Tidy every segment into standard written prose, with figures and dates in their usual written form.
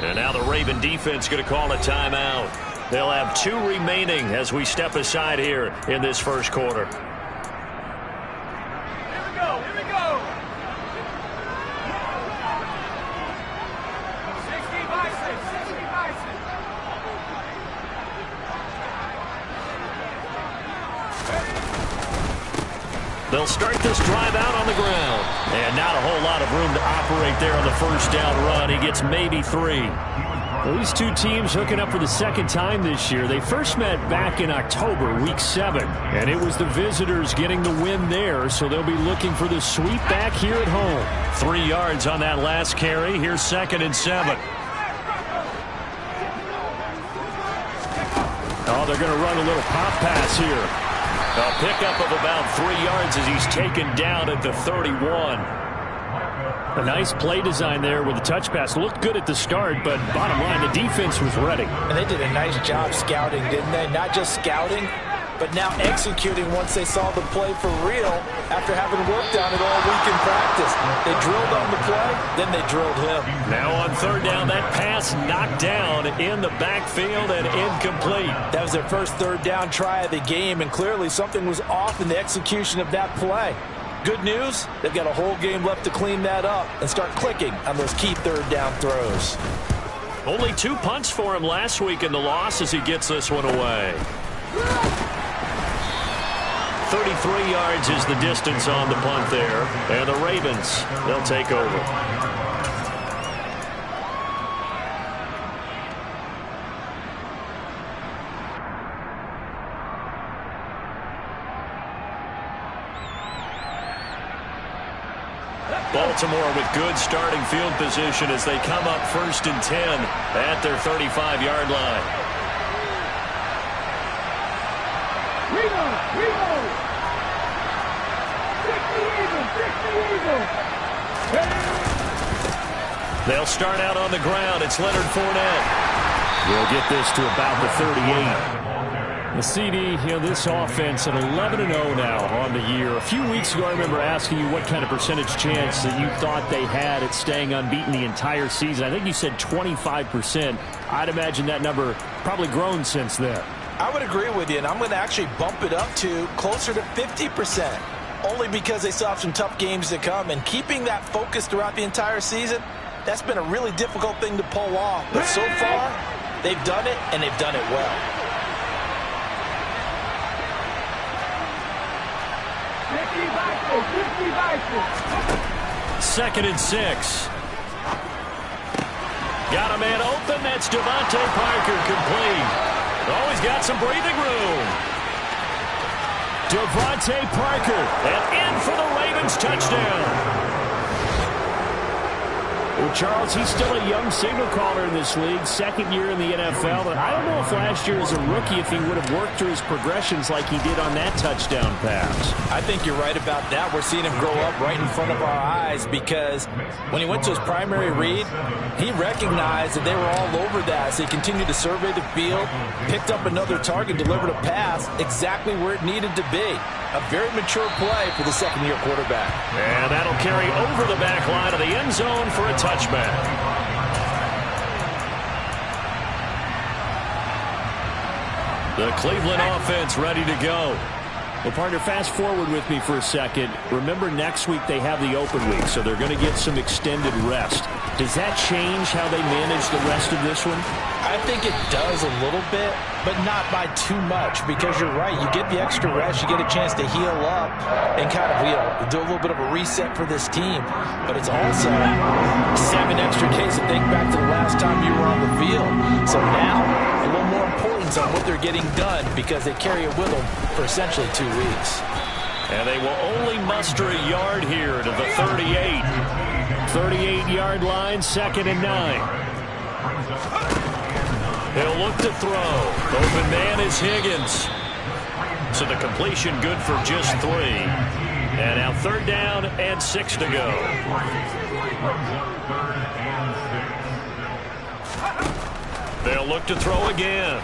And now the Raven defense going to call a timeout. They'll have 2 remaining as we step aside here in this first quarter. They'll start this drive out on the ground. And not a whole lot of room to operate there on the first down run. He gets maybe 3. Well, these two teams hooking up for the second time this year. They first met back in October, week 7. And it was the visitors getting the win there, so they'll be looking for the sweep back here at home. 3 yards on that last carry. Here's 2nd and 7. Oh, they're going to run a little pop pass here. A pickup of about 3 yards as he's taken down at the 31. A nice play design there with the touch pass. Looked good at the start, but bottom line, the defense was ready. And they did a nice job scouting, didn't they? Not just scouting, but now executing once they saw the play for real after having worked on it all week in practice. They drilled on the play, then they drilled him. Now on 3rd down, that pass knocked down in the backfield and incomplete. That was their first 3rd down try of the game, and clearly something was off in the execution of that play. Good news, they've got a whole game left to clean that up and start clicking on those key 3rd down throws. Only 2 punts for him last week in the loss as he gets this one away. 33 yards is the distance on the punt there. And the Ravens, they'll take over. Baltimore with good starting field position as they come up 1st and 10 at their 35-yard line. They'll start out on the ground. It's Leonard Fournette. We'll get this to about the 38. The CD, this offense at 11-0 now on the year. A few weeks ago, I remember asking you what kind of percentage chance that you thought they had at staying unbeaten the entire season. I think you said 25%. I'd imagine that number probably grown since then. I would agree with you, and I'm going to actually bump it up to closer to 50%, only because they still have some tough games to come. And keeping that focus throughout the entire season, that's been a really difficult thing to pull off. But so far, they've done it, and they've done it well. 2nd and 6. Got a man open. That's Devontae Parker, complete. Oh, he's got some breathing room. Devontae Parker. And in for the Ravens touchdown. Well, Charles, he's still a young signal caller in this league, 2nd year in the NFL. But I don't know if last year as a rookie if he would have worked through his progressions like he did on that touchdown pass. I think you're right about that. We're seeing him grow up right in front of our eyes because when he went to his primary read, he recognized that they were all over that. So he continued to survey the field, picked up another target, delivered a pass exactly where it needed to be. A very mature play for the 2nd-year quarterback. And that'll carry over the back line of the end zone for a touchback. The Cleveland offense ready to go. Well, partner, fast forward with me for a second. Remember, next week they have the open week, so they're going to get some extended rest. Does that change how they manage the rest of this one? I think it does a little bit, but not by too much, because you're right. You get the extra rest, you get a chance to heal up and kind of, do a little bit of a reset for this team. But it's also 7 extra Ks to think back to the last time you were on the field. So now, a little more importance on what they're getting done because they carry it with them for essentially 2 weeks. And they will only muster a yard here to the 38. 38-yard line, 2nd and 9. He'll look to throw. Open man is Higgins. So the completion good for just 3. And now 3rd down and 6 to go. They'll look to throw again.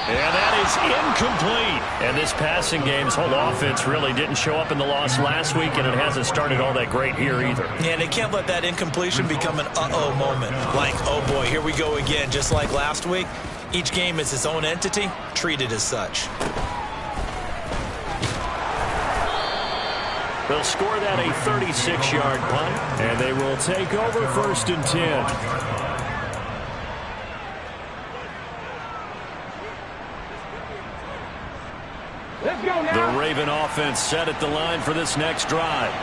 And that is incomplete. And this passing game's whole offense really didn't show up in the loss last week, and it hasn't started all that great here either. Yeah, and they can't let that incompletion become an uh-oh moment. Like, oh boy, here we go again, just like last week. Each game is its own entity, treated as such. They'll score that a 36-yard punt. And they will take over 1st and 10. The Raven offense set at the line for this next drive.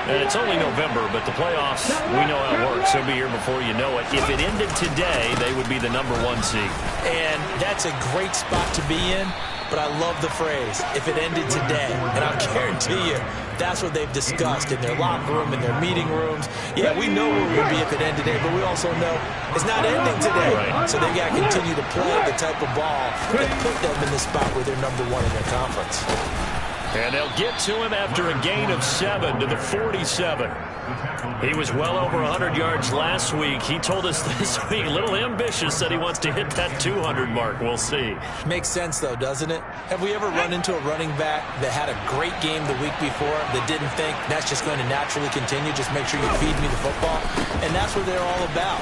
And it's only November, but the playoffs, we know how it works. They'll be here before you know it. If it ended today, they would be the #1 seed. And that's a great spot to be in, but I love the phrase, if it ended today. And I'll guarantee you, that's what they've discussed in their locker room, in their meeting rooms. Yeah, we know where we'll be if it ended today, but we also know it's not ending today. Right. So they got to continue to play the type of ball that put them in the spot where they're #1 in their conference. And they'll get to him after a gain of 7 to the 47. He was well over 100 yards last week. He told us this week, a little ambitious, that he wants to hit that 200 mark. We'll see. Makes sense, though, doesn't it? Have we ever run into a running back that had a great game the week before that didn't think that's just going to naturally continue? Just make sure you feed me the football. And that's what they're all about.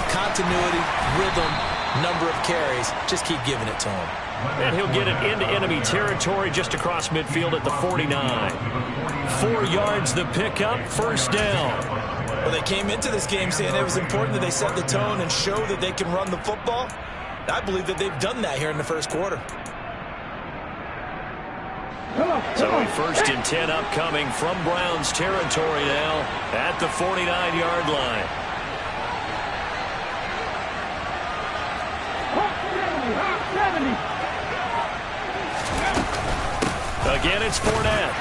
Continuity, rhythm, number of carries. Just keep giving it to him. And he'll get it into enemy territory just across midfield at the 49. 4 yards the pickup, 1st down. Well, they came into this game saying it was important that they set the tone and show that they can run the football. I believe that they've done that here in the 1st quarter. So a 1st and 10 upcoming from Browns territory now at the 49-yard line. Again, it's Fournette.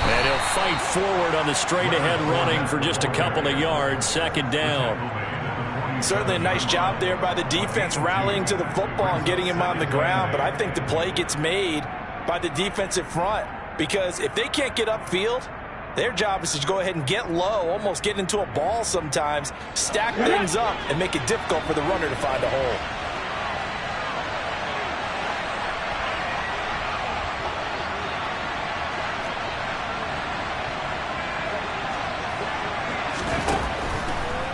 And he'll fight forward on the straight-ahead running for just a couple of yards, 2nd down. Certainly a nice job there by the defense rallying to the football and getting him on the ground. But I think the play gets made by the defensive front. Because if they can't get upfield, their job is to go ahead and get low, almost get into a ball sometimes, stack things up, and make it difficult for the runner to find a hole.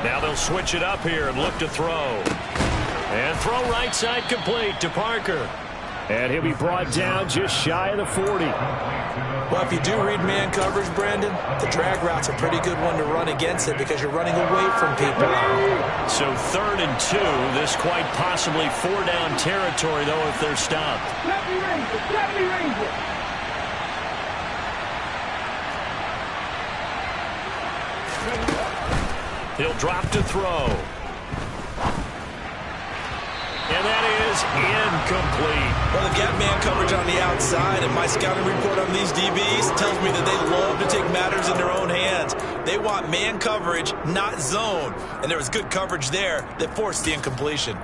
Now they'll switch it up here and look to throw. And throw right side complete to Parker. And he'll be brought down just shy of the 40. Well, if you do read man coverage, Brandon, the drag route's a pretty good one to run against it because you're running away from people. So 3rd and 2. This quite possibly 4-down territory, though, if they're stopped. He'll drop to throw. And that is incomplete. Well, they've got man coverage on the outside, and my scouting report on these DBs tells me that they love to take matters in their own hands. They want man coverage, not zone. And there was good coverage there that forced the incompletion.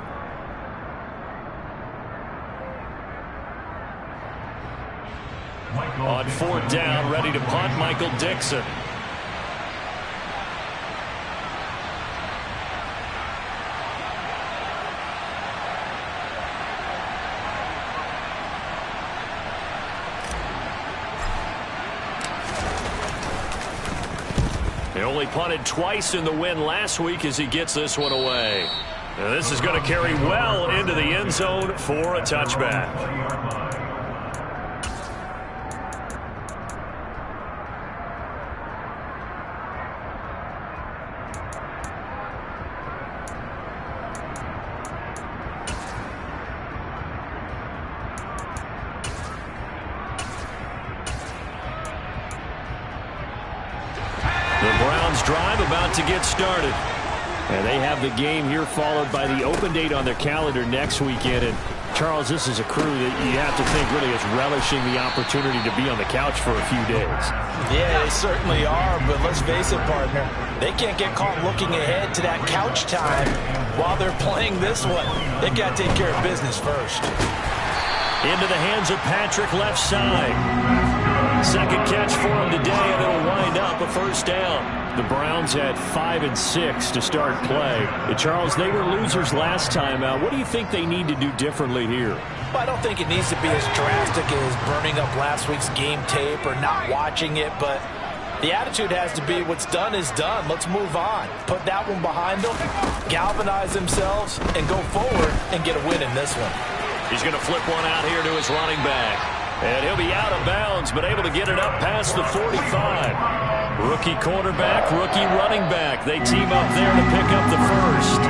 On 4th down, ready to punt, Michael Dixon. They only punted twice in the win last week as he gets this one away. Now this is going to carry well into the end zone for a touchback. Drive about to get started. And they have the game here followed by the open date on their calendar next weekend. And Charles, this is a crew that you have to think really is relishing the opportunity to be on the couch for a few days. Yeah, they certainly are, but let's face it, partner. They can't get caught looking ahead to that couch time while they're playing this one. They've got to take care of business first. Into the hands of Patrick, left side. 2nd catch for him today, and it'll wind up a 1st down. The Browns had 5 and 6 to start play. Charles, they were losers last time out. What do you think they need to do differently here? I don't think it needs to be as drastic as burning up last week's game tape or not watching it, but the attitude has to be what's done is done. Let's move on. Put that one behind them, galvanize themselves, and go forward and get a win in this one. He's going to flip one out here to his running back. And he'll be out of bounds, but able to get it up past the 45. Rookie quarterback, rookie running back. They team up there to pick up the first.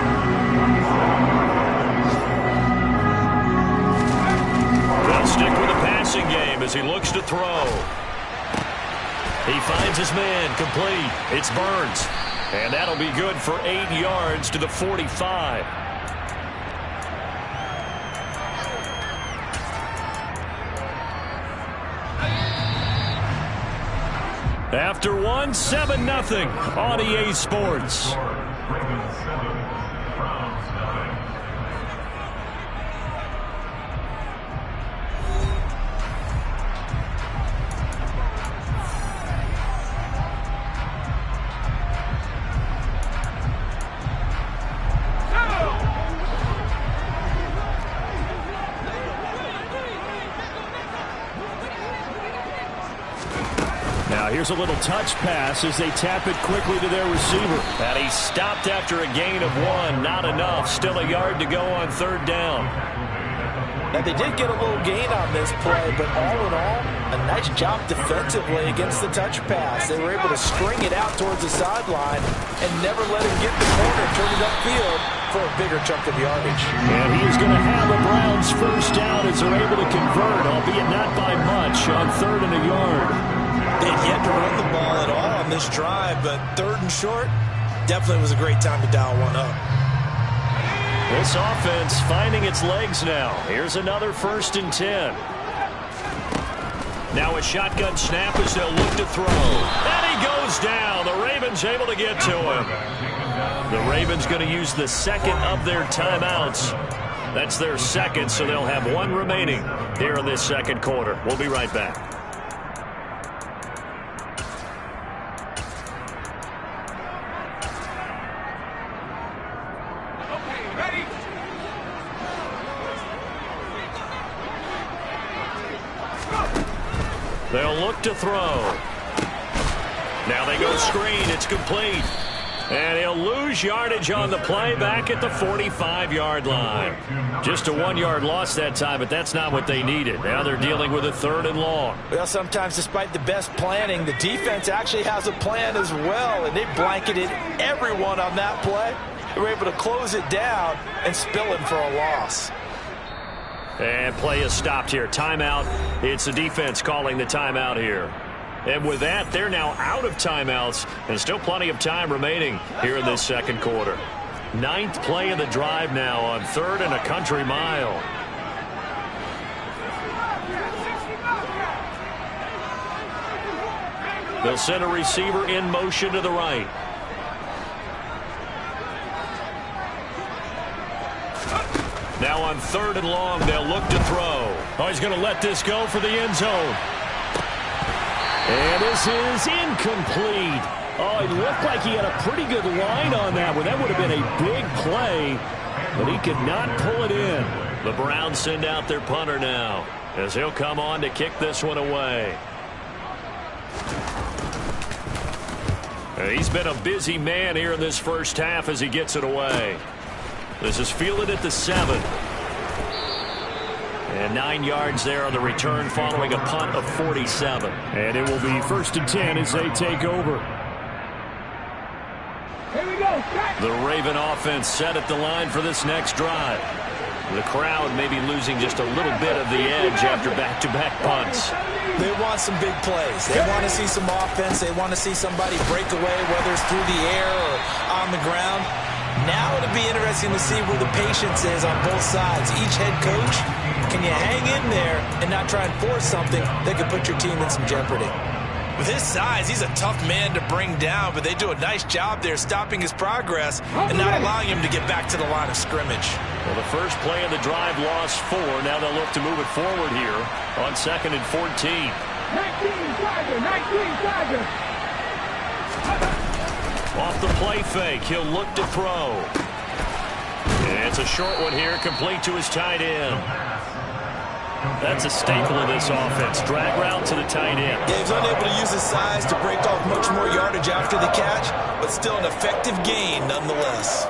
They'll stick with the passing game as he looks to throw. He finds his man, complete. It's Burns. And that'll be good for 8 yards to the 45. After one, 7-0 on EA Sports. Here's a little touch pass as they tap it quickly to their receiver. And he stopped after a gain of 1. Not enough. Still a yard to go on 3rd down. Now, they did get a little gain on this play, but all in all, a nice job defensively against the touch pass. They were able to string it out towards the sideline and never let him get the corner, turn it upfield for a bigger chunk of yardage. And he is going to have the Browns first down as they're able to convert, albeit not by much, on 3rd and a yard. They had yet to run the ball at all on this drive, but 3rd and short definitely was a great time to dial one up. This offense finding its legs now. Here's another 1st and 10. Now a shotgun snap as they'll look to throw. And he goes down. The Ravens able to get to him. The Ravens going to use the second of their timeouts. That's their second, so they'll have 1 remaining here in this 2nd quarter. We'll be right back. They'll look to throw. Now they go screen. It's complete. And he'll lose yardage on the play back at the 45-yard line. Just a 1-yard loss that time, but that's not what they needed. Now they're dealing with a 3rd and long. Well, sometimes despite the best planning, the defense actually has a plan as well, and they blanketed everyone on that play. They were able to close it down and spill him for a loss. And play is stopped here. Timeout. It's the defense calling the timeout here. And with that, they're now out of timeouts, and still plenty of time remaining here in this 2nd quarter. 9th play of the drive now on 3rd and a country mile. They'll send a receiver in motion to the right. Now on 3rd and long, they'll look to throw. Oh, he's going to let this go for the end zone. And this is incomplete. Oh, it looked like he had a pretty good line on that one. That would have been a big play, but he could not pull it in. The Browns send out their punter now as he'll come on to kick this one away. He's been a busy man here in this first half as he gets it away. This is fielded at the 7. And 9 yards there on the return following a punt of 47. And it will be 1st and 10 as they take over. Here we go. The Raven offense set at the line for this next drive. The crowd may be losing just a little bit of the edge after back-to-back punts. They want some big plays. They want to see some offense. They want to see somebody break away, whether it's through the air or on the ground. Now it'll be interesting to see where the patience is on both sides. Each head coach, can you hang in there and not try and force something that could put your team in some jeopardy? With his size, he's a tough man to bring down, but they do a nice job there stopping his progress and not allowing him to get back to the line of scrimmage. Well, the first play of the drive lost 4. Now they'll look to move it forward here on 2nd and 14. 19 Tiger. Off the play fake, he'll look to throw. And it's a short one here, complete to his tight end. That's a staple of this offense. Drag route to the tight end. Yeah, he's unable to use his size to break off much more yardage after the catch, but still an effective gain nonetheless.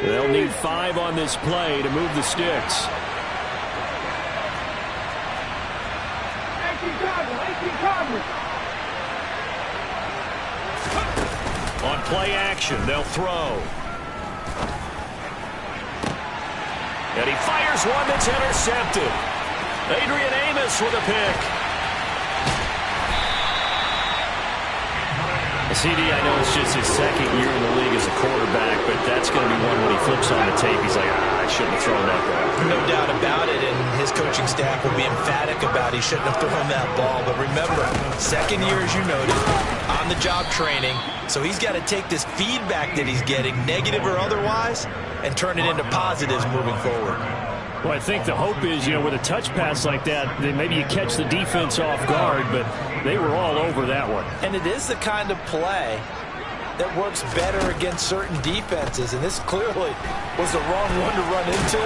They'll need 5 on this play to move the sticks. On play action, they'll throw. And he fires one that's intercepted. Adrian Amos with a pick. CD, I know it's just his second year in the league as a quarterback, but that's going to be one when he flips on the tape. He's like, I shouldn't have thrown that ball. No doubt about it, and his coaching staff will be emphatic about he shouldn't have thrown that ball. But remember, second year, as you noted, on-the-job training, so he's got to take this feedback that he's getting, negative or otherwise, and turn it into positives moving forward. Well, I think the hope is, with a touch pass like that, then maybe you catch the defense off guard, but they were all over that one. And it is the kind of play that works better against certain defenses, and this clearly was the wrong one to run into.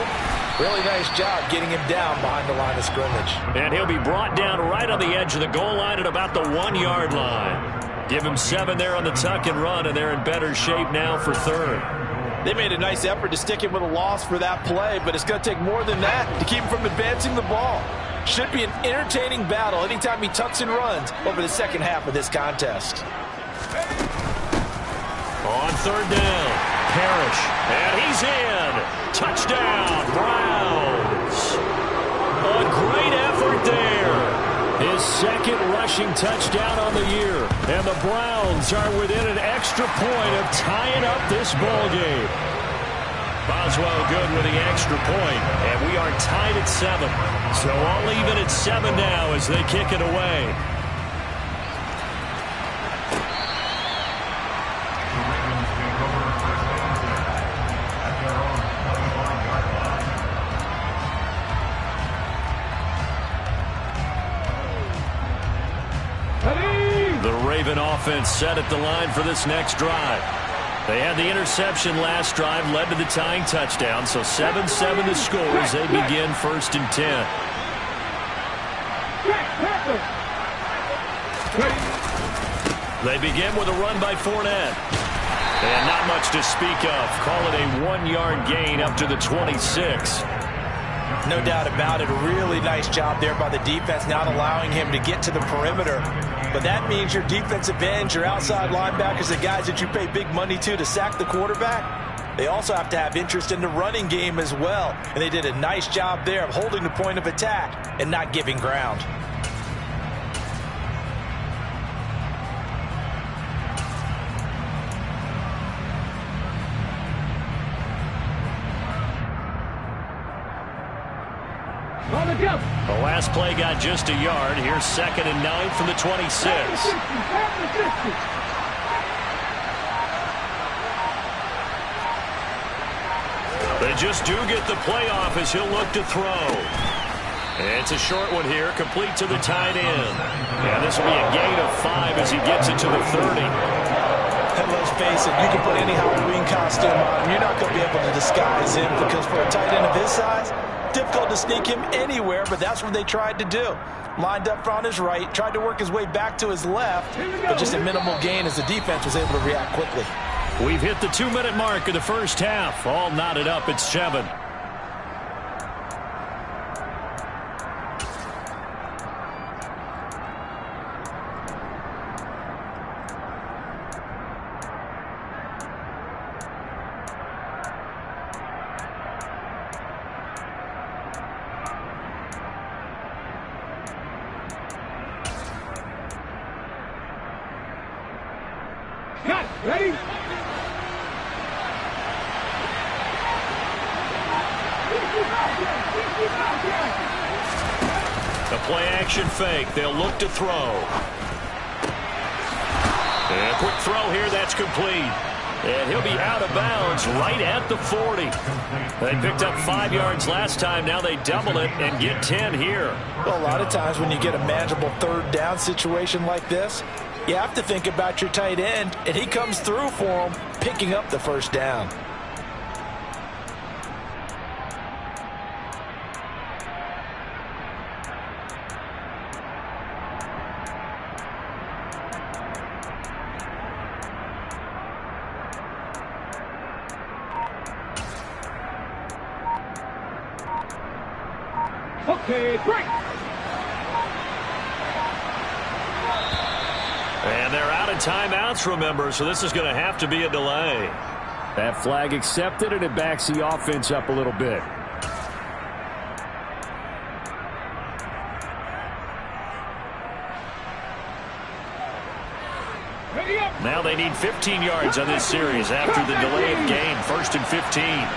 Really nice job getting him down behind the line of scrimmage. And he'll be brought down right on the edge of the goal line at about the 1-yard line. Give him 7 there on the tuck and run, and they're in better shape now for third. They made a nice effort to stick him with a loss for that play, but it's going to take more than that to keep him from advancing the ball. Should be an entertaining battle anytime he tucks and runs over the second half of this contest. On third down, Parrish, and he's in. Touchdown, Browns. A great effort there. His second rushing touchdown on the year. And the Browns are within an extra point of tying up this ball game. Boswell good with the extra point, and we are tied at 7. So all even at 7 now as they kick it away. The Raven offense set at the line for this next drive. They had the interception last drive, led to the tying touchdown, so 7-7 the score as they begin 1st and 10. They begin with a run by Fournette. And not much to speak of. Call it a 1-yard gain up to the 26. No doubt about it. A really nice job there by the defense, not allowing him to get to the perimeter. But that means your defensive ends, your outside linebackers, the guys that you pay big money to sack the quarterback, they also have to have interest in the running game as well. And they did a nice job there of holding the point of attack and not giving ground. The last play got just a yard. Here's 2nd and 9 from the 26. They just do get the play off as he'll look to throw. And it's a short one here, complete to the tight end. And this will be a gain of 5 as he gets it to the 30. And let's face it, you can put any Halloween costume on him. You're not going to be able to disguise him because for a tight end of his size, difficult to sneak him anywhere, but that's what they tried to do. Lined up on his right, tried to work his way back to his left, but just a minimal gain as the defense was able to react quickly. We've hit the 2-minute mark of the first half. All knotted up at 7. Ready? The play-action fake. They'll look to throw. And a quick throw here. That's complete. And he'll be out of bounds right at the 40. They picked up 5 yards last time. Now they double it and get 10 here. Well, a lot of times when you get a manageable third down situation like this, you have to think about your tight end, and he comes through for him, picking up the first down. Okay, break. And they're out of timeouts, remember, so this is going to have to be a delay. That flag accepted, and it backs the offense up a little bit. Ready up. Now they need 15 yards on this series after the delay of game. 1st and 15.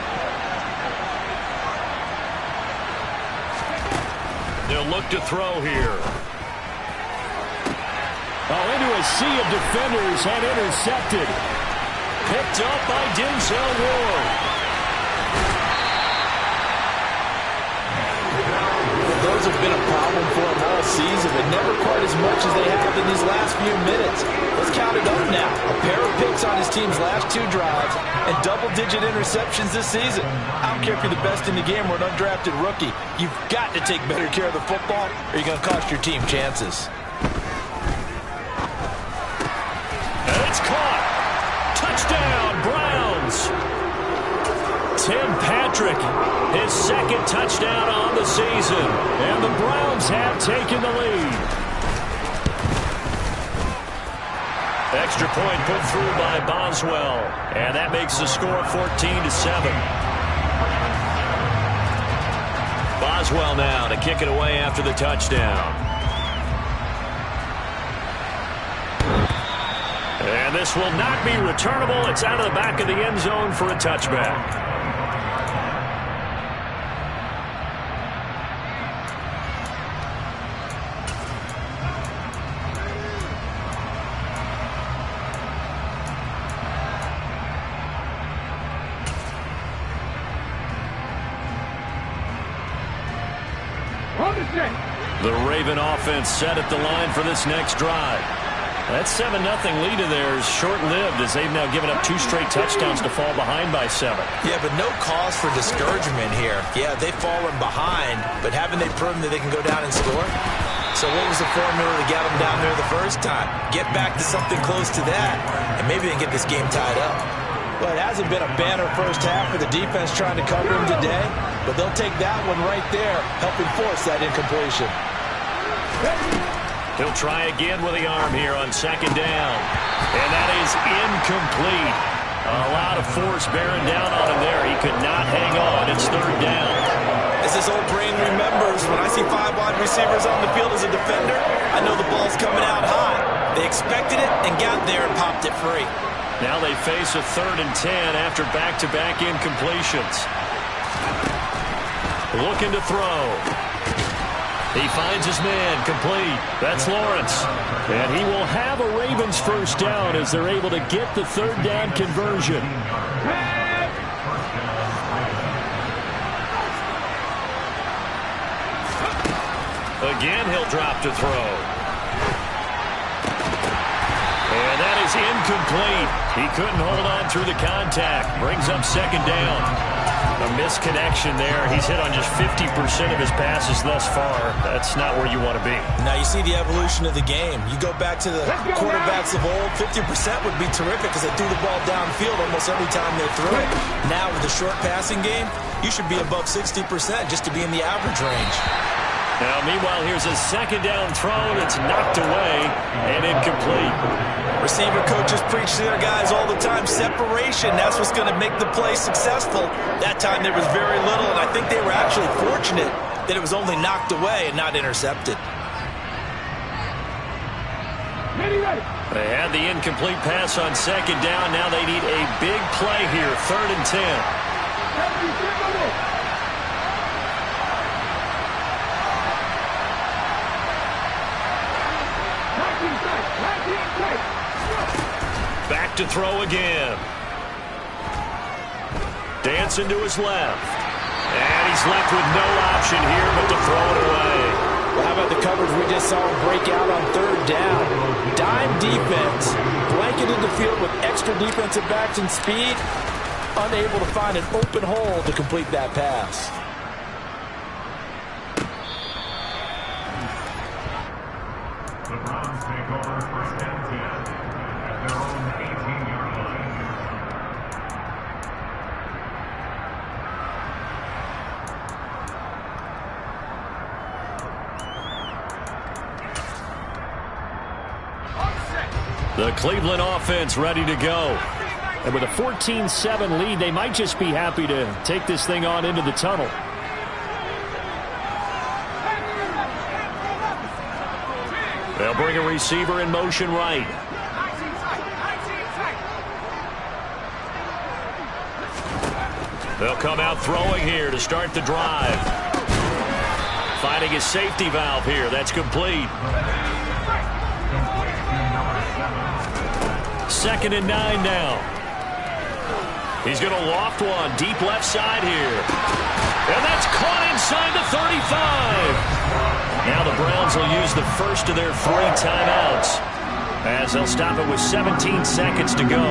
They'll look to throw here. Oh, into a sea of defenders and intercepted. Picked up by Denzel Ward. Those have been a problem for him all season, but never quite as much as they have in these last few minutes. Let's count it up now. A pair of picks on his team's last 2 drives and double-digit interceptions this season. I don't care if you're the best in the game or an undrafted rookie. You've got to take better care of the football or you're going to cost your team chances. And it's caught. Touchdown, Browns. Tim Patrick, his 2nd touchdown on the season. And the Browns have taken the lead. Extra point put through by Boswell. And that makes the score 14-7. Boswell now to kick it away after the touchdown. And this will not be returnable. It's out of the back of the end zone for a touchback. The Raven offense set at the line for this next drive. That 7-0 lead of theirs short-lived as they've now given up 2 straight touchdowns to fall behind by 7. Yeah, but no cause for discouragement here. Yeah, they've fallen behind, but haven't they proven that they can go down and score? So what was the formula to get them down there the first time? Get back to something close to that, and maybe they can get this game tied up. Well, it hasn't been a banner first half for the defense trying to cover him today, but they'll take that one right there, helping force that incompletion. He'll try again with the arm here on 2nd down. And that is incomplete. A lot of force bearing down on him there. He could not hang on. It's 3rd down. As this old brain remembers, when I see 5 wide receivers on the field as a defender, I know the ball's coming out high. They expected it and got there and popped it free. Now they face a 3rd and 10 after back-to-back incompletions. Looking to throw. He finds his man, complete. That's Lawrence. And he will have a Ravens first down as they're able to get the 3rd down conversion. Again, he'll drop to throw. And that is incomplete. He couldn't hold on through the contact. Brings up 2nd down. A misconnection there. He's hit on just 50% of his passes thus far. That's not where you want to be. Now you see the evolution of the game. You go back to the quarterbacks of old, 50% would be terrific because they threw the ball downfield almost every time they threw it. Now with the short passing game, you should be above 60% just to be in the average range. Now, meanwhile, here's a 2nd down throw that's knocked away and incomplete. Receiver coaches preach to their guys all the time. Separation, that's what's going to make the play successful. That time there was very little, and I think they were actually fortunate that it was only knocked away and not intercepted. They had the incomplete pass on 2nd down. Now they need a big play here, 3rd and 10. Back to throw again. Johnson to his left. And he's left with no option here but to throw it away. Well, how about the coverage we just saw him break out on third down? Dime defense, blanketed the field with extra defensive backs and speed, unable to find an open hole to complete that pass. The Browns take over first and 10 at their own 18-yard line. The Cleveland offense ready to go. And with a 14-7 lead, they might just be happy to take this thing on into the tunnel. They'll bring a receiver in motion right. They'll come out throwing here to start the drive. Finding his safety valve here. That's complete. 2nd and 9 now. He's going to loft one deep left side here. And that's caught inside the 35. Now the Browns will use the first of their 3 timeouts, as they'll stop it with 17 seconds to go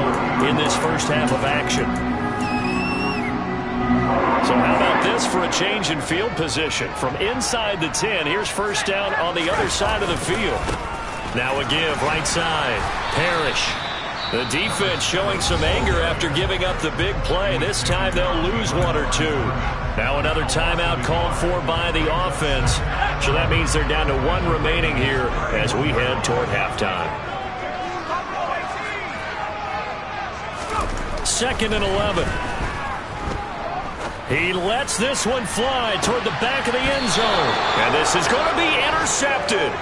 in this first half of action. So how about this for a change in field position? From inside the 10, here's first down on the other side of the field. Now a give right side. Parrish. The defense showing some anger after giving up the big play. This time they'll lose 1 or 2. Now another timeout called for by the offense. So that means they're down to 1 remaining here as we head toward halftime. 2nd and 11. He lets this one fly toward the back of the end zone. And this is going to be intercepted.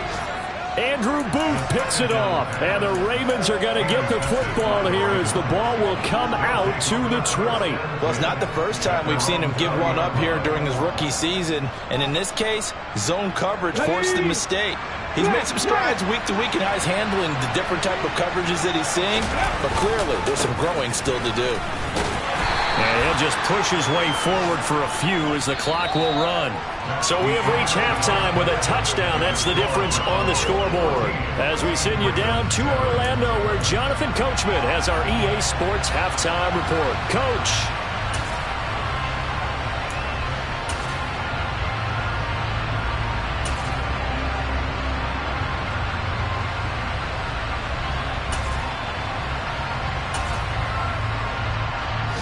Andrew Booth picks it off, and the Ravens are going to get the football here as the ball will come out to the 20. Well, it's not the first time we've seen him give one up here during his rookie season, and in this case, zone coverage forced the mistake. He's made some strides week to week in how he's handling the different type of coverages that he's seeing, but clearly there's some growing still to do. And he'll just push his way forward for a few as the clock will run. So we have reached halftime with a touchdown. That's the difference on the scoreboard. As we send you down to Orlando, where Jonathan Coachman has our EA Sports halftime report. Coach.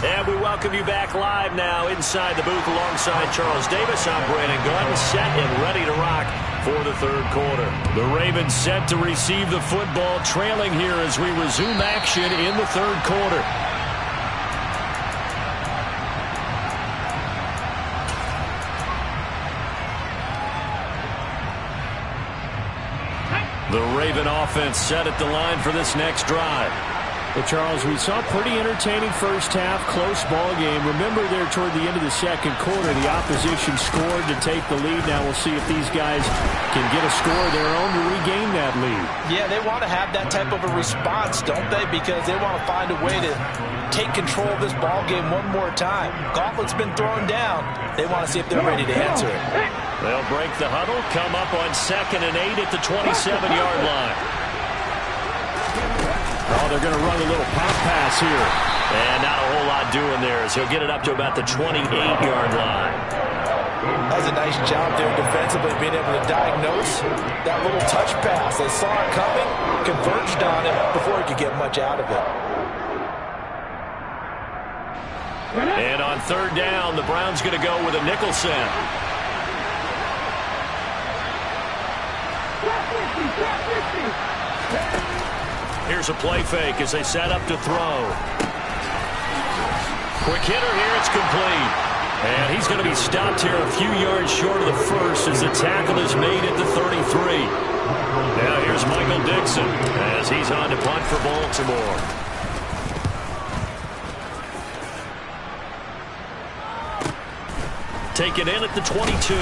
And we welcome you back live now inside the booth alongside Charles Davis. I'm Brandon Gunn, set and ready to rock for the third quarter. The Ravens set to receive the football, trailing here as we resume action in the third quarter. The Raven offense set at the line for this next drive. Well, Charles, we saw a pretty entertaining first half, close ball game. Remember there toward the end of the second quarter, the opposition scored to take the lead. Now we'll see if these guys can get a score of their own to regain that lead. Yeah, they want to have that type of a response, don't they? Because they want to find a way to take control of this ball game one more time. Gauntlet's been thrown down. They want to see if they're ready to answer it. They'll break the huddle, come up on 2nd and 8 at the 27-yard line. Oh, they're going to run a little pop pass here. And not a whole lot doing there as he'll get it up to about the 28-yard line. That's a nice job there defensively, being able to diagnose that little touch pass. They saw it coming, converged on it before he could get much out of it. And on 3rd down, the Browns going to go with a nickel set. Here's a play fake as they set up to throw. Quick hitter here, it's complete. And he's going to be stopped here a few yards short of the first as the tackle is made at the 33. Now here's Michael Dixon as he's on to punt for Baltimore. Taken in at the 22.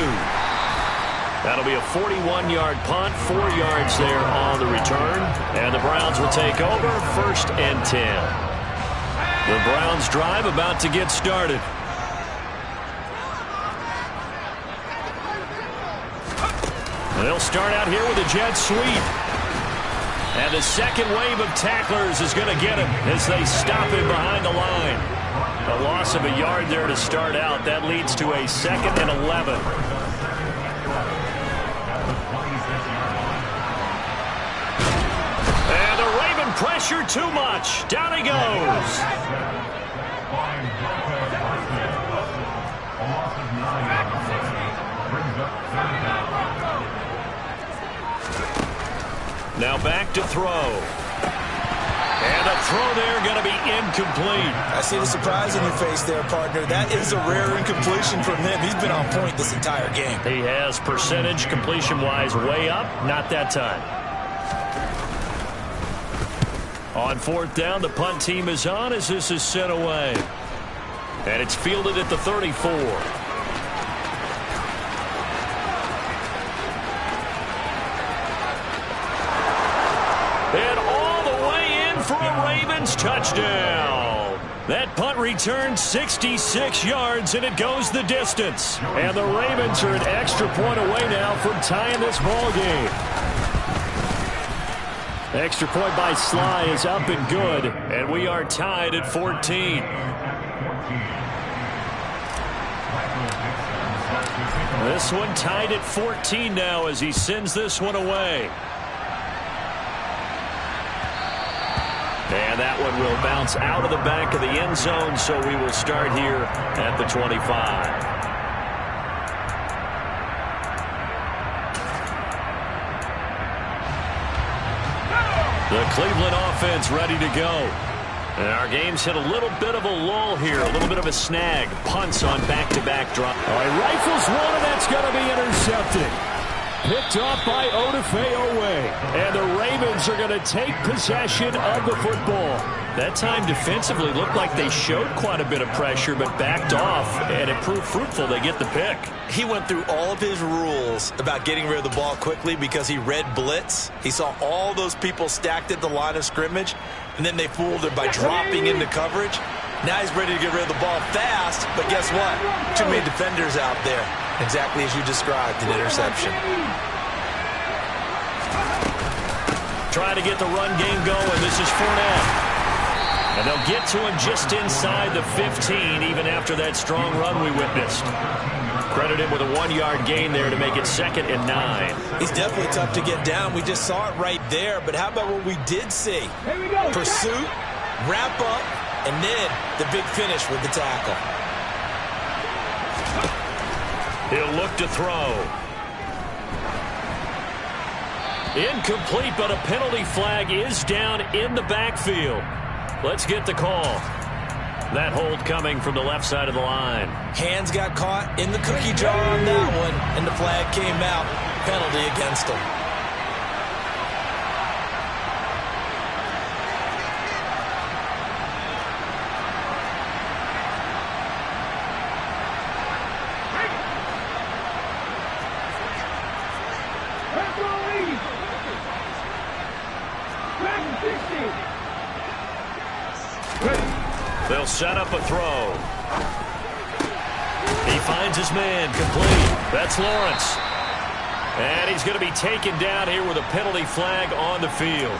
That'll be a 41-yard punt, 4 yards there on the return. And the Browns will take over 1st and 10. The Browns drive about to get started. They'll start out here with a jet sweep. And the second wave of tacklers is going to get him as they stop him behind the line. A loss of a yard there to start out. That leads to a 2nd and 11. And the Raven pressure too much. Down he goes. Now back to throw. And a throw there going to be incomplete. I see the surprise in your face there, partner. That is a rare incompletion from him. He's been on point this entire game. He has percentage completion-wise way up. Not that time. On 4th down, the punt team is on as this is sent away. And it's fielded at the 34. And all the way in for a Ravens touchdown. That punt returns 66 yards, and it goes the distance. And the Ravens are an extra point away now from tying this ball game. Extra point by Sly is up and good, and we are tied at 14. This one tied at 14 now as he sends this one away. And that one will bounce out of the back of the end zone, so we will start here at the 25. The Cleveland offense ready to go. And our game's hit a little bit of a lull here, a little bit of a snag. Punts on back-to-back drop. All right, rifles one, and that's going to be intercepted. Picked off by Odafe Owe. And the Ravens are going to take possession of the football. That time defensively looked like they showed quite a bit of pressure, but backed off, and it proved fruitful. They get the pick. He went through all of his rules about getting rid of the ball quickly because he read blitz. He saw all those people stacked at the line of scrimmage, and then they fooled him by dropping into coverage. Now he's ready to get rid of the ball fast, but guess what? Too many defenders out there. Exactly as you described, an interception. Trying to get the run game going. This is Fournette. And they'll get to him just inside the 15, even after that strong run we witnessed. Credit him with a 1-yard gain there to make it 2nd and 9. He's definitely tough to get down. We just saw it right there. But how about what we did see? Pursuit, wrap up, and then the big finish with the tackle. He'll look to throw. Incomplete, but a penalty flag is down in the backfield. Let's get the call. That hold coming from the left side of the line. Hands got caught in the cookie jar on that one, and the flag came out. Penalty against him. They'll set up a throw. He finds his man, complete. That's Lawrence. And he's going to be taken down here with a penalty flag on the field.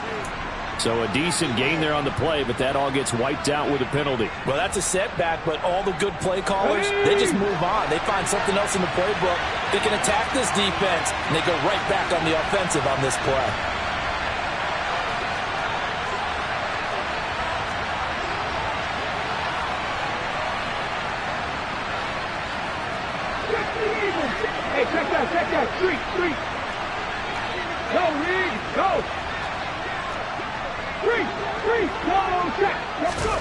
So a decent gain there on the play, but that all gets wiped out with a penalty. Well, that's a setback, but all the good play callers, they just move on. They find something else in the playbook. They can attack this defense, and they go right back on the offensive on this play. Check that. Three. Go, Reed. Go. Three. Go, check. Let's go.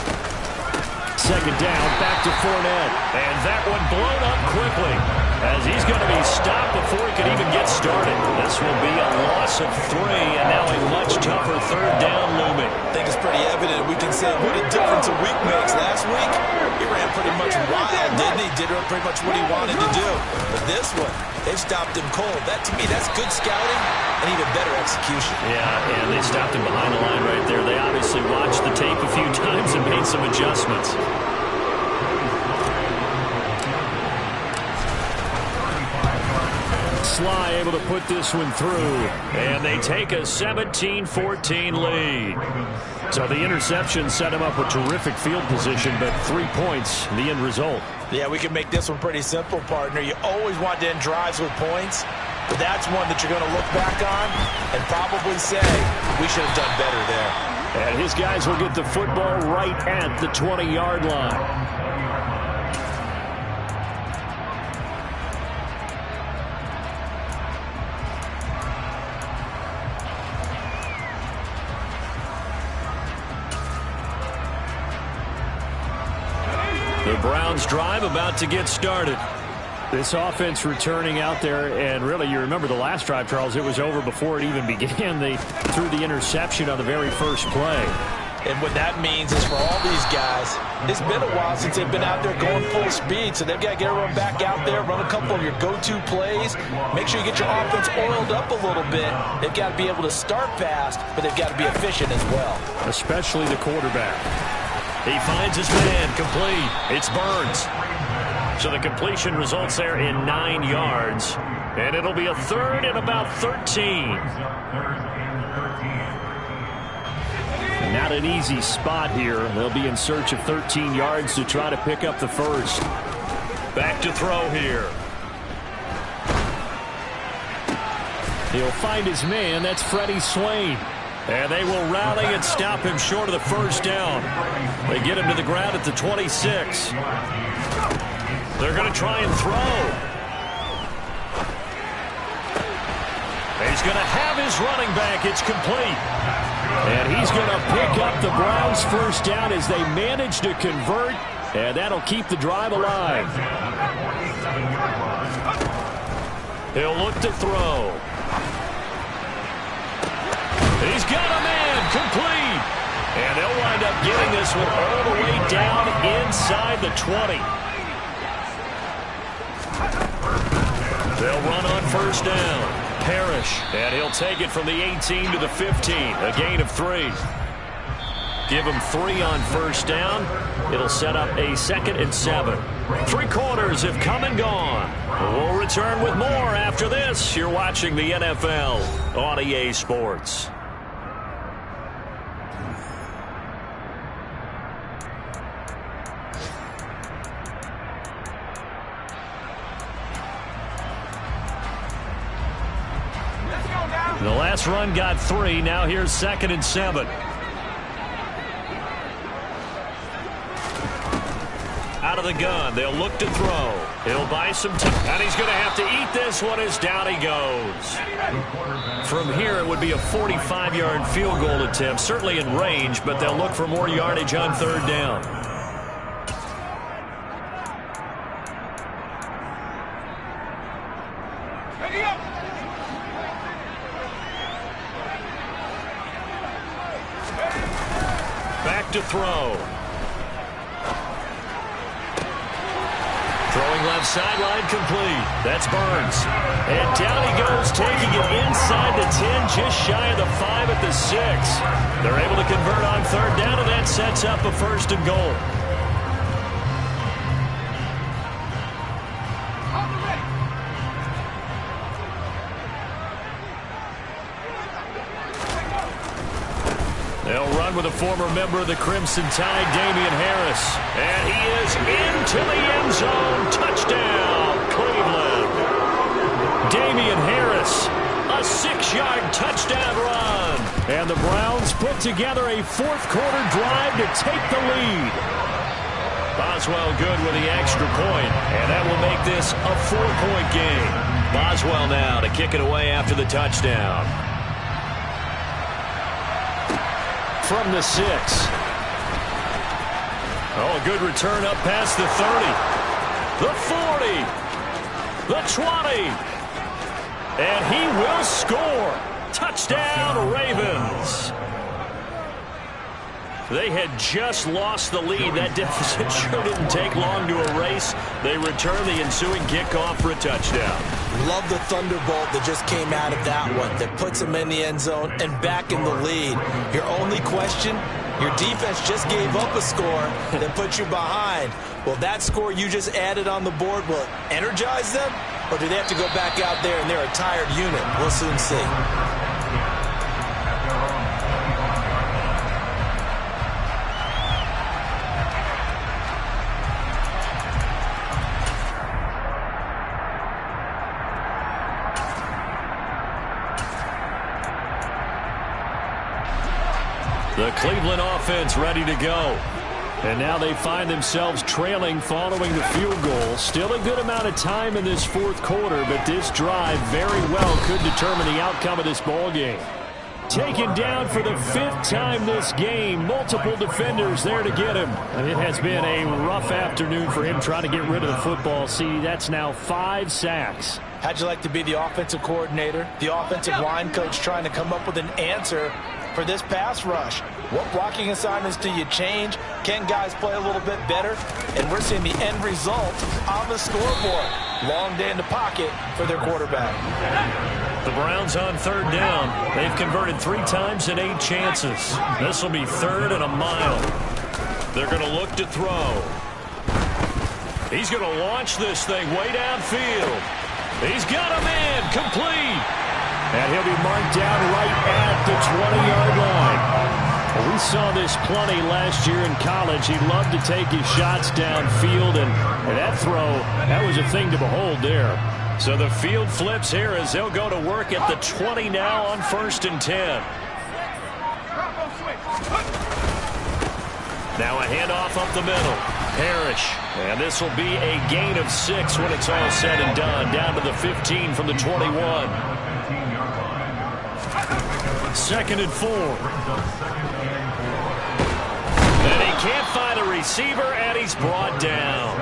2nd down, back to Fournette. And that one blown up quickly as he's going to be stopped before he can even get started. This will be a loss of 3, and now a much tougher 3rd down looming. I think it's pretty evident. We can say what a difference a week makes. Last week, he ran pretty much wild, didn't he? Did pretty much what he wanted to do. But this one, they stopped him cold. That, to me, that's good scouting and even better execution. Yeah, and they stopped him behind the line right there. They obviously watched the tape a few times and made some adjustments. Sly able to put this one through. And they take a 17-14 lead. So the interception set him up with terrific field position, but 3 points, the end result. Yeah, we can make this one pretty simple, partner. You always want to end drives with points, but that's one that you're going to look back on and probably say, we should have done better there. And his guys will get the football right at the 20-yard line. The Browns drive about to get started. This offense returning out there, and really, you remember the last drive, Charles, it was over before it even began. They threw the interception on the very first play. And what that means is for all these guys, it's been a while since they've been out there going full speed, so they've got to get everyone back out there, run a couple of your go-to plays, make sure you get your offense oiled up a little bit. They've got to be able to start fast, but they've got to be efficient as well. Especially the quarterback. He finds his man, complete. It's Burns. So the completion results there in 9 yards. And it'll be a third and about 13. Not an easy spot here. They'll be in search of 13 yards to try to pick up the first. Back to throw here. He'll find his man. That's Freddie Swain. And they will rally and stop him short of the first down. They get him to the ground at the 26. They're going to try and throw. He's going to have his running back. It's complete. And he's going to pick up the Browns' first down as they manage to convert. And that'll keep the drive alive. He'll look to throw. He's got a man, complete. And they'll wind up getting this one all the way down inside the 20. They'll run on first down. Parrish, and he'll take it from the 18 to the 15, a gain of 3. Give him 3 on first down. It'll set up a 2nd and 7. 3 quarters have come and gone. We'll return with more after this. You're watching the NFL on EA Sports. The last run got 3. Now here's 2nd and 7. Out of the gun. They'll look to throw. He'll buy some time. And he's going to have to eat this one as down he goes. From here, it would be a 45-yard field goal attempt. Certainly in range, but they'll look for more yardage on 3rd down. To throw. Throwing left sideline, complete. That's Burns. And down he goes, taking it inside the 10, just shy of the 5 at the 6. They're able to convert on 3rd down, and that sets up a 1st and goal. They'll run with a former member of the Crimson Tide, Damian Harris. And he is into the end zone. Touchdown, Cleveland. Damian Harris, a 6-yard touchdown run. And the Browns put together a 4th-quarter drive to take the lead. Boswell good with the extra point, and that will make this a 4-point game. Boswell now to kick it away after the touchdown. From the 6. Oh, a good return up past the 30. The 40. The 20. And he will score. Touchdown, Ravens. They had just lost the lead. That deficit sure didn't take long to erase. They return the ensuing kickoff for a touchdown. Love the thunderbolt that just came out of that one that puts them in the end zone and back in the lead. Your only question, Your defense just gave up a score that put you behind. Will that score you just added on the board will energize them? Or do they have to go back out there and they're a tired unit? We'll soon see. The Cleveland offense ready to go. And now they find themselves trailing following the field goal. Still a good amount of time in this fourth quarter, but this drive very well could determine the outcome of this ball game. Taken down for the fifth time this game. Multiple defenders there to get him. And it has been a rough afternoon for him trying to get rid of the football. See, that's now 5 sacks. How'd you like to be the offensive coordinator, the offensive line coach trying to come up with an answer for this pass rush? What blocking assignments do you change? Can guys play a little bit better? And we're seeing the end result on the scoreboard. Long day in the pocket for their quarterback. The Browns on third down. They've converted 3 times in 8 chances. This will be 3rd and a mile. They're going to look to throw. He's going to launch this thing way downfield. He's got him in. Complete. And he'll be marked down right at the 20-yard line. Well, we saw this plenty last year in college. He loved to take his shots downfield, and that throw, that was a thing to behold there. So the field flips here as they'll go to work at the 20 now on 1st and 10. Now a handoff up the middle. Parrish. And this will be a gain of 6 when it's all said and done. Down to the 15 from the 21. 2nd and 4. And he can't find a receiver, and he's brought down.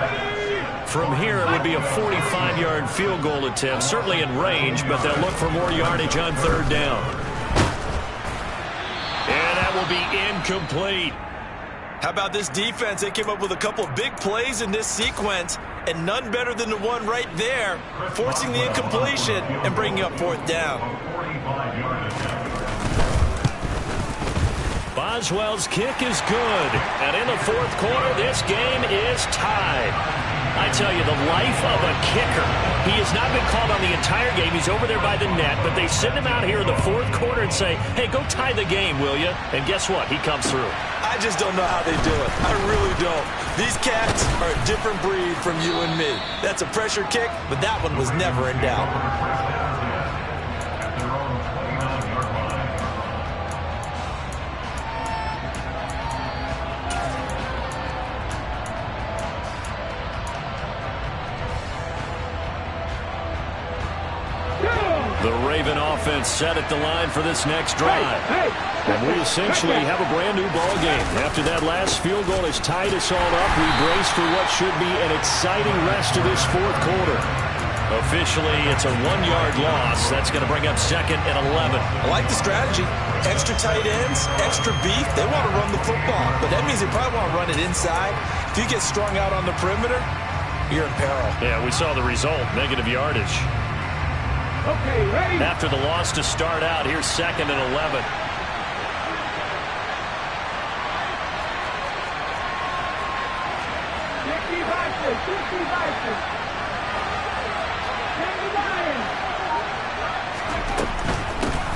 From here, it would be a 45-yard field goal attempt. Certainly in range, but they'll look for more yardage on 3rd down. And that will be incomplete. How about this defense? They came up with a couple of big plays in this sequence, and none better than the one right there, forcing the incompletion and bringing up 4th down. Boswell's kick is good. And in the 4th quarter, this game is tied. I tell you, the life of a kicker. He has not been called on the entire game. He's over there by the net, but they send him out here in the 4th quarter and say, hey, go tie the game, will you? And guess what? He comes through. I just don't know how they do it. I really don't. These cats are a different breed from you and me. That's a pressure kick, but that one was never in doubt. The Raven offense set at the line for this next drive. And we essentially have a brand new ball game. After that last field goal has tied us all up, we brace for what should be an exciting rest of this 4th quarter. Officially, it's a 1-yard loss. That's going to bring up 2nd and 11. I like the strategy. Extra tight ends, extra beef. They want to run the football, but that means they probably want to run it inside. If you get strung out on the perimeter, you're in peril. Yeah, we saw the result, negative yardage. Okay, ready? After the loss to start out, here's 2nd and 11.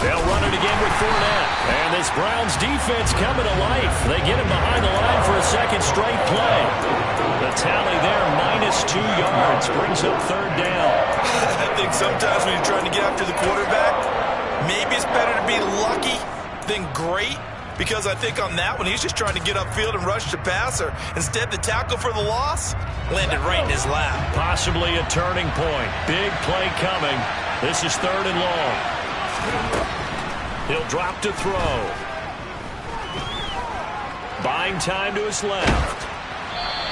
They'll run it again with Fournette. And this Browns defense coming to life. They get him behind the line for a 2nd straight play. The tally there, -2 yards, brings up 3rd down. I think sometimes when you're trying to get after the quarterback, maybe it's better to be lucky than great, because I think on that one, he's just trying to get upfield and rush the passer. Instead, the tackle for the loss landed right in his lap. Possibly a turning point. Big play coming. This is 3rd and long. He'll drop to throw. Buying time to his left.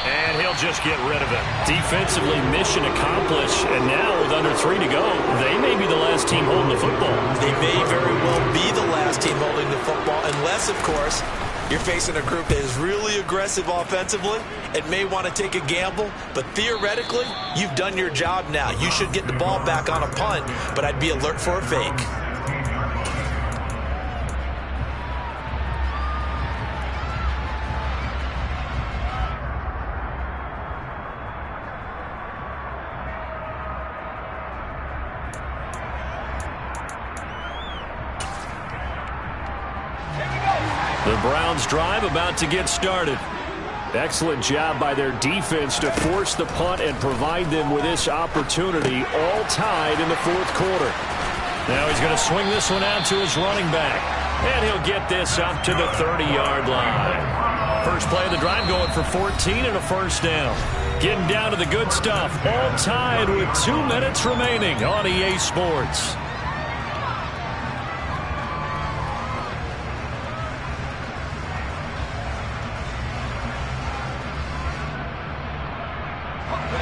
And he'll just get rid of it. Defensively, mission accomplished. And now with under 3 to go, they may be the last team holding the football. They may very well be the last team holding the football, unless, of course, you're facing a group that is really aggressive offensively and may want to take a gamble. But theoretically, you've done your job now. You should get the ball back on a punt, but I'd be alert for a fake. The Browns drive about to get started. Excellent job by their defense to force the punt and provide them with this opportunity, all tied in the fourth quarter. Now he's going to swing this one out to his running back. And he'll get this up to the 30-yard line. First play of the drive going for 14 and a first down. Getting down to the good stuff. All tied with 2 minutes remaining on EA Sports.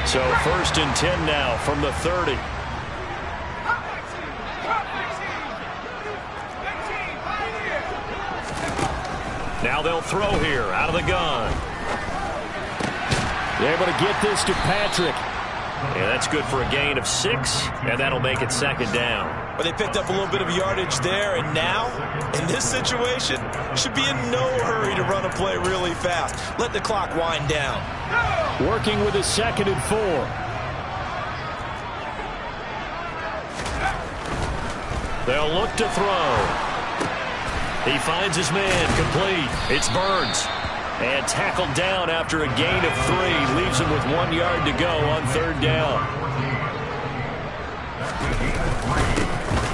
So first and 10 now from the 30. Now they'll throw here out of the gun. They're able to get this to Patrick. Yeah, that's good for a gain of 6, and that'll make it second down. Well, they picked up a little bit of yardage there, and now, in this situation, should be in no hurry to run a play really fast. Let the clock wind down. Working with a 2nd and 4. They'll look to throw. He finds his man, complete. It's Burns. And tackled down after a gain of 3. Leaves him with 1 yard to go on third down.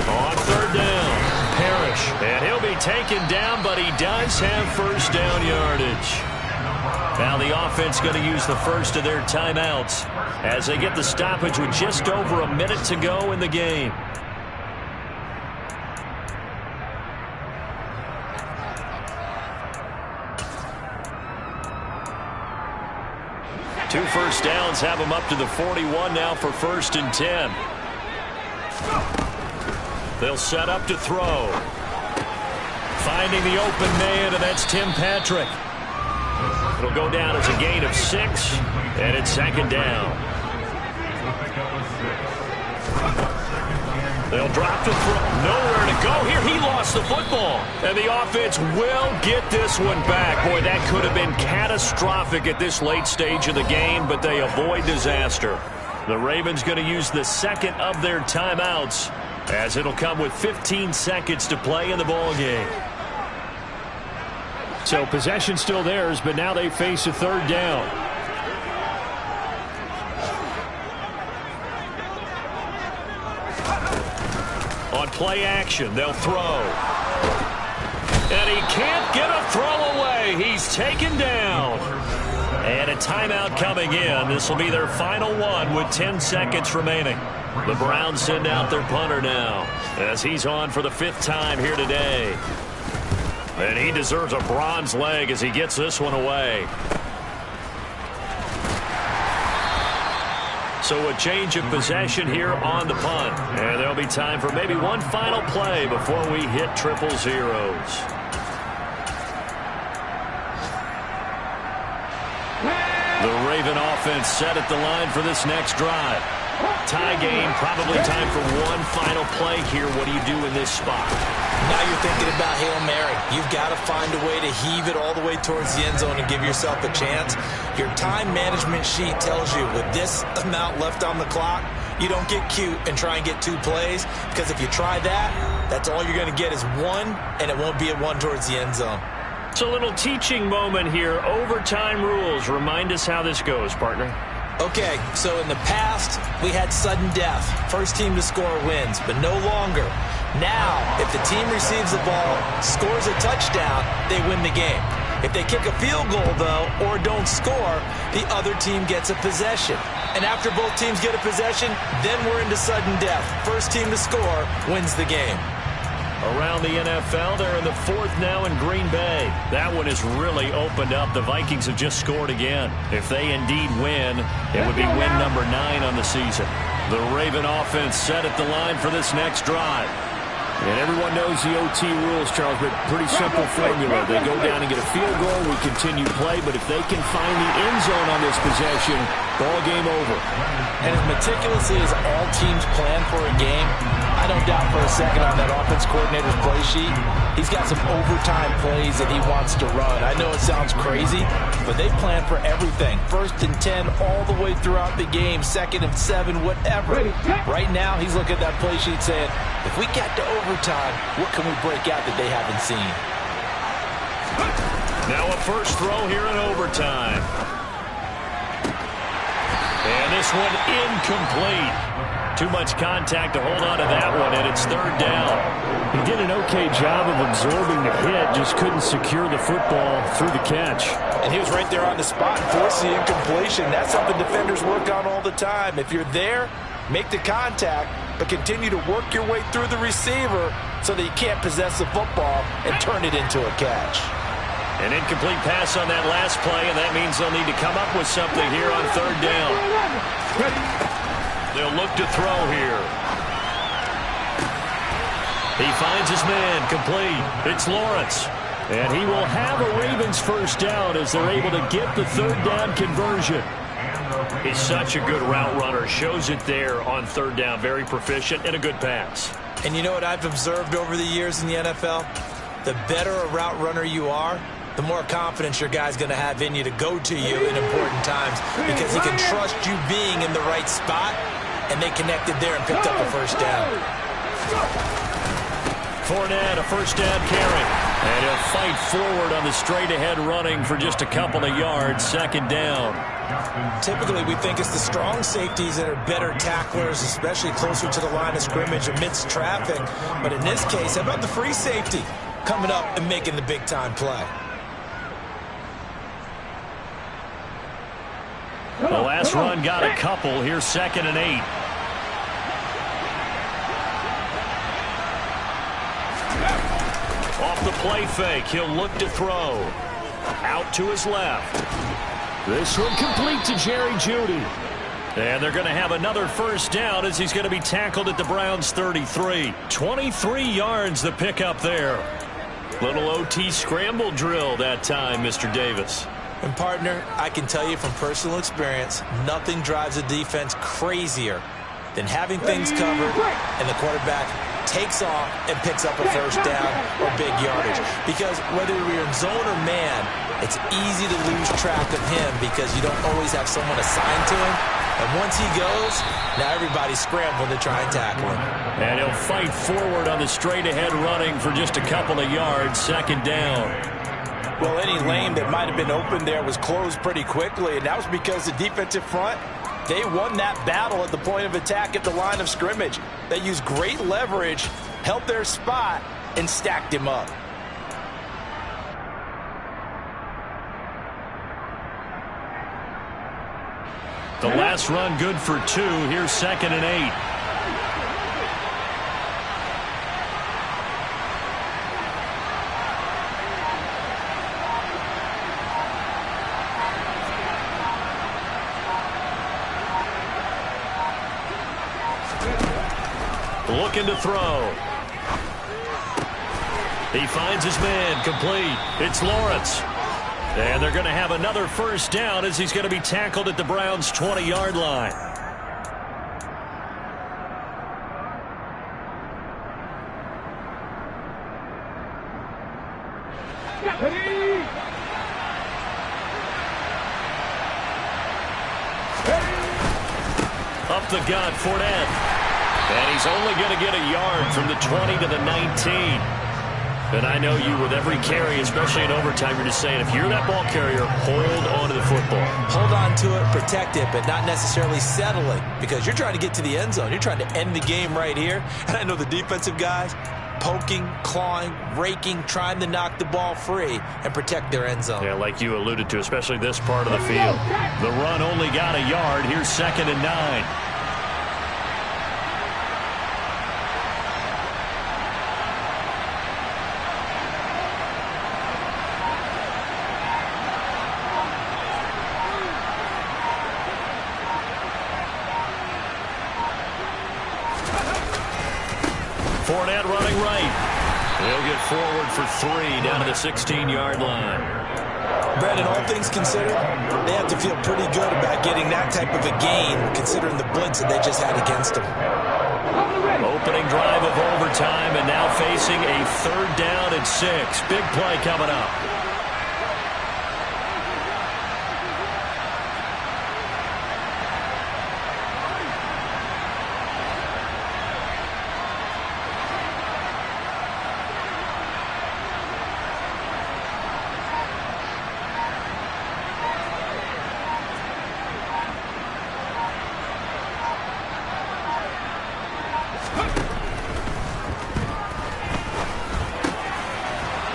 On third down, Parrish. And he'll be taken down, but he does have first down yardage. Now the offense going to use the first of their timeouts as they get the stoppage with just over a minute to go in the game. Two first downs have them up to the 41 now for first and 10. They'll set up to throw. Finding the open man, and that's Tim Patrick. It'll go down as a gain of 6, and it's second down. They'll drop to throw. Nowhere to go here. He lost the football. And the offense will get this one back. Boy, that could have been catastrophic at this late stage of the game, but they avoid disaster. The Ravens going to use the second of their timeouts as it'll come with 15 seconds to play in the ball game. So possession still theirs, but now they face a third down. On play action, they'll throw. And he can't get a throw away. He's taken down. And a timeout coming in. This will be their final one with 10 seconds remaining. The Browns send out their punter now as he's on for the 5th time here today. And he deserves a bronze leg as he gets this one away. So a change of possession here on the punt. And there'll be time for maybe one final play before we hit triple zeros. The Raven offense set at the line for this next drive. Tie game, probably time for one final play here. What do you do in this spot? Now you're thinking about Hail Mary. You've got to find a way to heave it all the way towards the end zone and give yourself a chance. Your time management sheet tells you with this amount left on the clock, you don't get cute and try and get 2 plays, because if you try that, that's all you're going to get is 1, and it won't be a 1 towards the end zone. It's a little teaching moment here. Overtime rules. Remind us how this goes, partner. Okay, so in the past, we had sudden death. First team to score wins, but no longer. Now, if the team receives the ball, scores a touchdown, they win the game. If they kick a field goal, though, or don't score, the other team gets a possession. And after both teams get a possession, then we're into sudden death. First team to score wins the game. Around the NFL, they're in the 4th now in Green Bay. That one has really opened up. The Vikings have just scored again. If they indeed win, it would be win number 9 on the season. The Raven offense set at the line for this next drive. And everyone knows the OT rules, Charles, but pretty simple formula. They go down and get a field goal, we continue play, but if they can find the end zone on this possession, ball game over. And as meticulously as all teams plan for a game, I don't doubt for a second on that offense coordinator's play sheet, he's got some overtime plays that he wants to run. I know it sounds crazy, but they plan for everything. 1st and 10 all the way throughout the game, 2nd and 7, whatever. Right now, he's looking at that play sheet saying, if we get to overtime, what can we break out that they haven't seen? Now a first throw here in overtime. And this one incomplete. Too much contact to hold on to that one, and it's third down. He did an okay job of absorbing the hit, just couldn't secure the football through the catch. And he was right there on the spot and forced the incompletion. That's something defenders work on all the time. If you're there, make the contact, but continue to work your way through the receiver so that you can't possess the football and turn it into a catch. An incomplete pass on that last play, and that means they'll need to come up with something here on third down. They'll look to throw here. He finds his man, complete. It's Lawrence. And he will have a Ravens first down as they're able to get the third down conversion. He's such a good route runner. Shows it there on third down. Very proficient and a good pass. And you know what I've observed over the years in the NFL? The better a route runner you are, the more confidence your guy's going to have in you to go to you in important times because he can trust you being in the right spot, and they connected there and picked up a first down. Fournette, a first down carry. And he'll fight forward on the straight-ahead running for just a couple of yards, second down. Typically, we think it's the strong safeties that are better tacklers, especially closer to the line of scrimmage amidst traffic. But in this case, how about the free safety coming up and making the big-time play? The last run got a couple. Here's 2nd and 8. Off the play fake, he'll look to throw. Out to his left. This one complete to Jerry Jeudy. And they're going to have another first down as he's going to be tackled at the Browns' 33. 23 yards the pickup there. Little OT scramble drill that time, Mr. Davis. And, partner, I can tell you from personal experience, nothing drives a defense crazier than having things covered and the quarterback takes off and picks up a first down or big yardage. Because whether you're in zone or man, it's easy to lose track of him because you don't always have someone assigned to him. And once he goes, now everybody's scrambling to try and tackle him. And he'll fight forward on the straight-ahead running for just a couple of yards, second down. Well, any lane that might have been open there was closed pretty quickly, and that was because the defensive front, they won that battle at the point of attack at the line of scrimmage. They used great leverage, held their spot, and stacked him up. The last run good for 2. Here's 2nd and 8. Looking to throw. He finds his man, complete. It's Lawrence. And they're going to have another first down as he's going to be tackled at the Browns' 20-yard line. Up the gut, Fournette. And he's only going to get a yard from the 20 to the 19. And I know you, with every carry, especially in overtime, you're just saying, if you're that ball carrier, hold on to the football. Hold on to it, protect it, but not necessarily settle it, because you're trying to get to the end zone. You're trying to end the game right here. And I know the defensive guys poking, clawing, raking, trying to knock the ball free and protect their end zone. Yeah, like you alluded to, especially this part of the field. The run only got a yard. Here's 2nd and 9. Fournette running right. He'll get forward for 3 down to the 16-yard line. Brandon, all things considered, they have to feel pretty good about getting that type of a gain, considering the blitz that they just had against them. Opening drive of overtime, and now facing a 3rd down and 6. Big play coming up.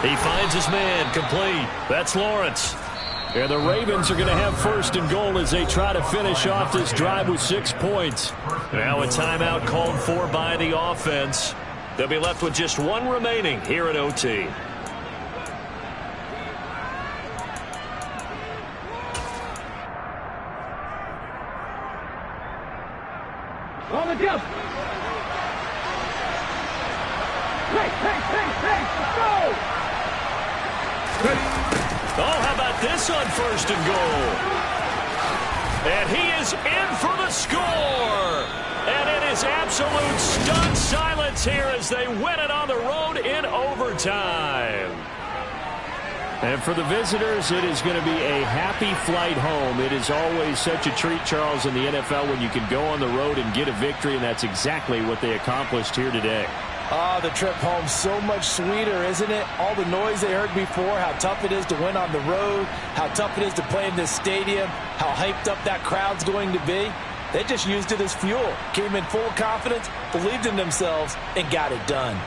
He finds his man, complete. That's Lawrence. And the Ravens are going to have first and goal as they try to finish off this drive with 6 points. Now a timeout called for by the offense. They'll be left with just one remaining here at OT. On the jump. Hey, go! Oh, how about this on first and goal? And he is in for the score. And it is absolute stunned silence here as they win it on the road in overtime. And for the visitors, it is going to be a happy flight home. It is always such a treat, Charles, in the NFL when you can go on the road and get a victory, and that's exactly what they accomplished here today. The trip home so much sweeter, isn't it? All the noise they heard before, how tough it is to win on the road, how tough it is to play in this stadium, how hyped up that crowd's going to be. They just used it as fuel, came in full confidence, believed in themselves, and got it done.